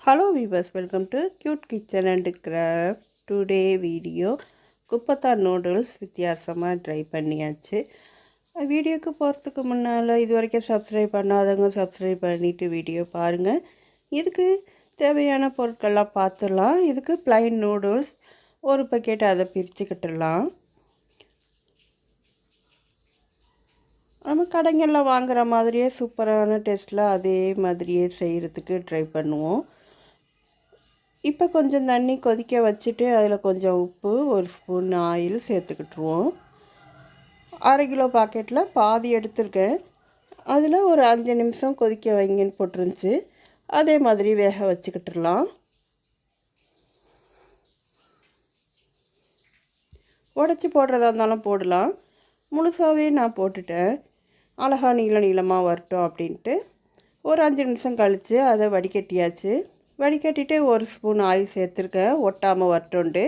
Hello viewers, welcome to Cute Kitchen and Craft. Today video குப்பத்தா noodles வித்தியாசமாக try பண்ணியாச்சு. வீடியோக்கு போகிறதுக்கு முன்னால் இது வரைக்கும் சப்ஸ்கிரைப் பண்ணாதவங்க சப்ஸ்கிரைப் பண்ணிவிட்டு வீடியோ பாருங்கள். இதுக்கு தேவையான பொருட்கள்லாம் பார்த்துடலாம். இதுக்கு ப்ளைன் நூடுல்ஸ் ஒரு பக்கெட், அதை பிரிச்சுக்கிட்டுடலாம். நம்ம கடைங்களில் வாங்குகிற மாதிரியே சூப்பரான டேஸ்ட்டில் அதே மாதிரியே செய்கிறதுக்கு ட்ரை பண்ணுவோம். இப்போ கொஞ்சம் தண்ணி கொதிக்க வச்சுட்டு அதில் கொஞ்சம் உப்பு, ஒரு ஸ்பூன் ஆயில் சேர்த்துக்கிட்டுருவோம். 1/2 கிலோ பாக்கெட்டில் பாதி எடுத்துருக்கேன். அதில் ஒரு 5 நிமிஷம் கொதிக்க வைங்கன்னு போட்டுருந்துச்சு. அதே மாதிரி வேக வச்சுக்கிட்டுடலாம். உடச்சி போடுறதா இருந்தாலும் போடலாம். முழுசாகவே நான் போட்டுட்டேன். அழகா நீளமாக வரட்டும் அப்படின்ட்டு ஒரு 5 நிமிஷம் கழித்து அதை வடிகட்டியாச்சு. வடிகட்டிட்டு ஒரு ஸ்பூன் ஆயில் சேர்த்துருக்கேன், ஒட்டாமல் வரட்டுண்டு.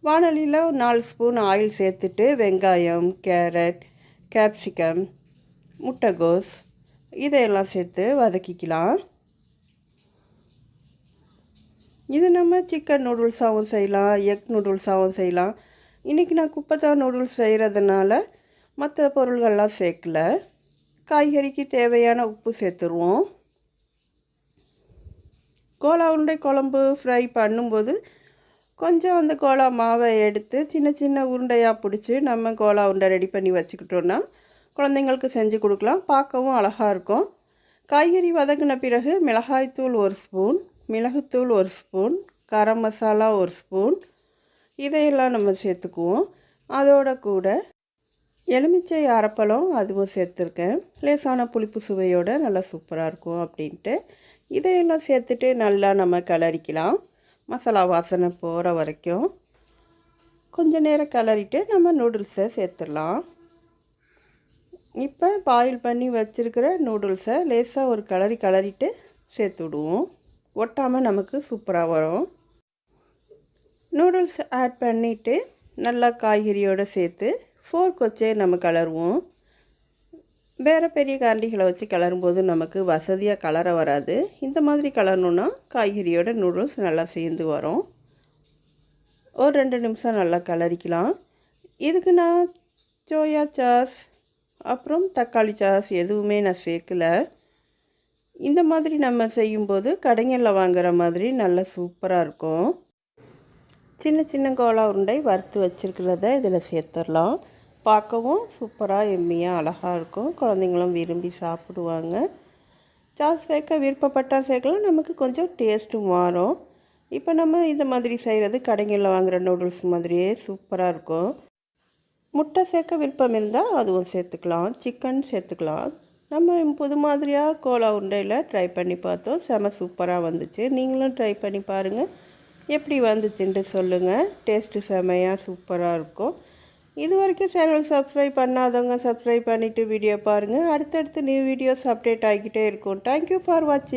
வானலியில் 4 ஸ்பூன் ஆயில் சேர்த்துட்டு வெங்காயம், கேரட், கேப்சிகம், முட்டைகோஸ் இதையெல்லாம் சேர்த்து வதக்கிக்கலாம். இது நம்ம சிக்கன் நூடுல்ஸாகவும் செய்யலாம், எக் நூடுல்ஸாகவும் செய்யலாம். இன்றைக்கி நான் குப்பத்தா நூடுல்ஸ் செய்கிறதுனால மற்ற பொருள்கள்லாம் சேர்க்கல. காய்கறிக்கு தேவையான உப்பு சேர்த்துருவோம். கோலா உருண்டை குழம்பு ஃப்ரை பண்ணும்போது கொஞ்சம் அந்த கோலா மாவை எடுத்து சின்ன சின்ன உருண்டையாக பிடிச்சி நம்ம கோலா உருண்டை ரெடி பண்ணி வச்சுக்கிட்டோன்னா குழந்தைங்களுக்கு செஞ்சு கொடுக்கலாம். பார்க்கவும் அழகாக இருக்கும். காய்கறி வதங்கின பிறகு மிளகாய்த்தூள் 1 ஸ்பூன், மிளகுத்தூள் 1 ஸ்பூன், கரம் மசாலா 1 ஸ்பூன் இதையெல்லாம் நம்ம சேர்த்துக்குவோம். அதோட கூட எலுமிச்சை அரைப்பழம் அதுவும் சேர்த்துருக்கேன். லேசான புளிப்பு சுவையோடு நல்லா சூப்பராக இருக்கும் அப்படின்ட்டு இதையெல்லாம் சேர்த்துட்டு நல்லா நம்ம கிளறிக்கலாம். மசாலா வாசனை போகிற வரைக்கும் கொஞ்சம் நேரம் கிளறிட்டு நம்ம நூடுல்ஸை சேர்த்துடலாம். இப்போ பாயில் பண்ணி வச்சுருக்கிற நூடுல்ஸை லேசாக ஒரு கிளறிட்டு சேர்த்து விடுவோம். ஒட்டாமல் நமக்கு சூப்பராக வரும். நூடுல்ஸ் ஆட் பண்ணிவிட்டு நல்லா காய்கறியோடு சேர்த்து ஃபோர்க் வச்சே நம்ம கிளறுவோம். வேறு பெரிய கரண்டிகளை வச்சு கிளறும்போது நமக்கு வசதியாக கிளற வராது. இந்த மாதிரி கிளறணுன்னா காய்கறியோட நூடுல்ஸ் நல்லா சேர்ந்து வரும். ஒரு 2 நிமிஷம் நல்லா கிளறிக்கலாம். இதுக்கு நான் சோயா சாஸ் அப்புறம் தக்காளி சாஸ் எதுவுமே நான் சேர்க்கலை. இந்த மாதிரி நம்ம செய்யும்போது கடைகளில் வாங்குகிற மாதிரி நல்லா சூப்பராக இருக்கும். சின்ன சின்ன கோலா உருண்டை வறுத்து வச்சுருக்கிறத இதில் சேர்த்துடலாம். பார்க்கவும் சூப்பராக எம்மியாக அழகாக இருக்கும். குழந்தைங்களும் விரும்பி சாப்பிடுவாங்க. சாஸ் சேர்க்க விருப்பப்பட்டால் சேர்க்கலாம், நமக்கு கொஞ்சம் டேஸ்ட்டும் மாறும். இப்போ நம்ம இந்த மாதிரி செய்கிறது கடைகளில் வாங்குகிற நூடுல்ஸ் மாதிரியே சூப்பராக இருக்கும். முட்டை சேர்க்க விருப்பம் இருந்தால் அதுவும் சேர்த்துக்கலாம், சிக்கன் சேர்த்துக்கலாம். நம்ம புது மாதிரியாக கோலா உருண்டையில் ட்ரை பண்ணி பார்த்தோம். செம சூப்பராக வந்துச்சு. நீங்களும் ட்ரை பண்ணி பாருங்கள். எப்படி வந்துச்சுன்ட்டு சொல்லுங்கள். டேஸ்ட்டு செமையாக சூப்பராக இருக்கும். இது வரைக்கும் சேனல் சப்ஸ்கிரைப் பண்ணாதவங்க சப்ஸ்கிரைப் பண்ணிவிட்டு வீடியோ பாருங்கள். அடுத்தடுத்து நியூ வீடியோஸ் அப்டேட் ஆகிக்கிட்டே இருக்கும். தேங்க்யூ ஃபார் வாட்சிங்.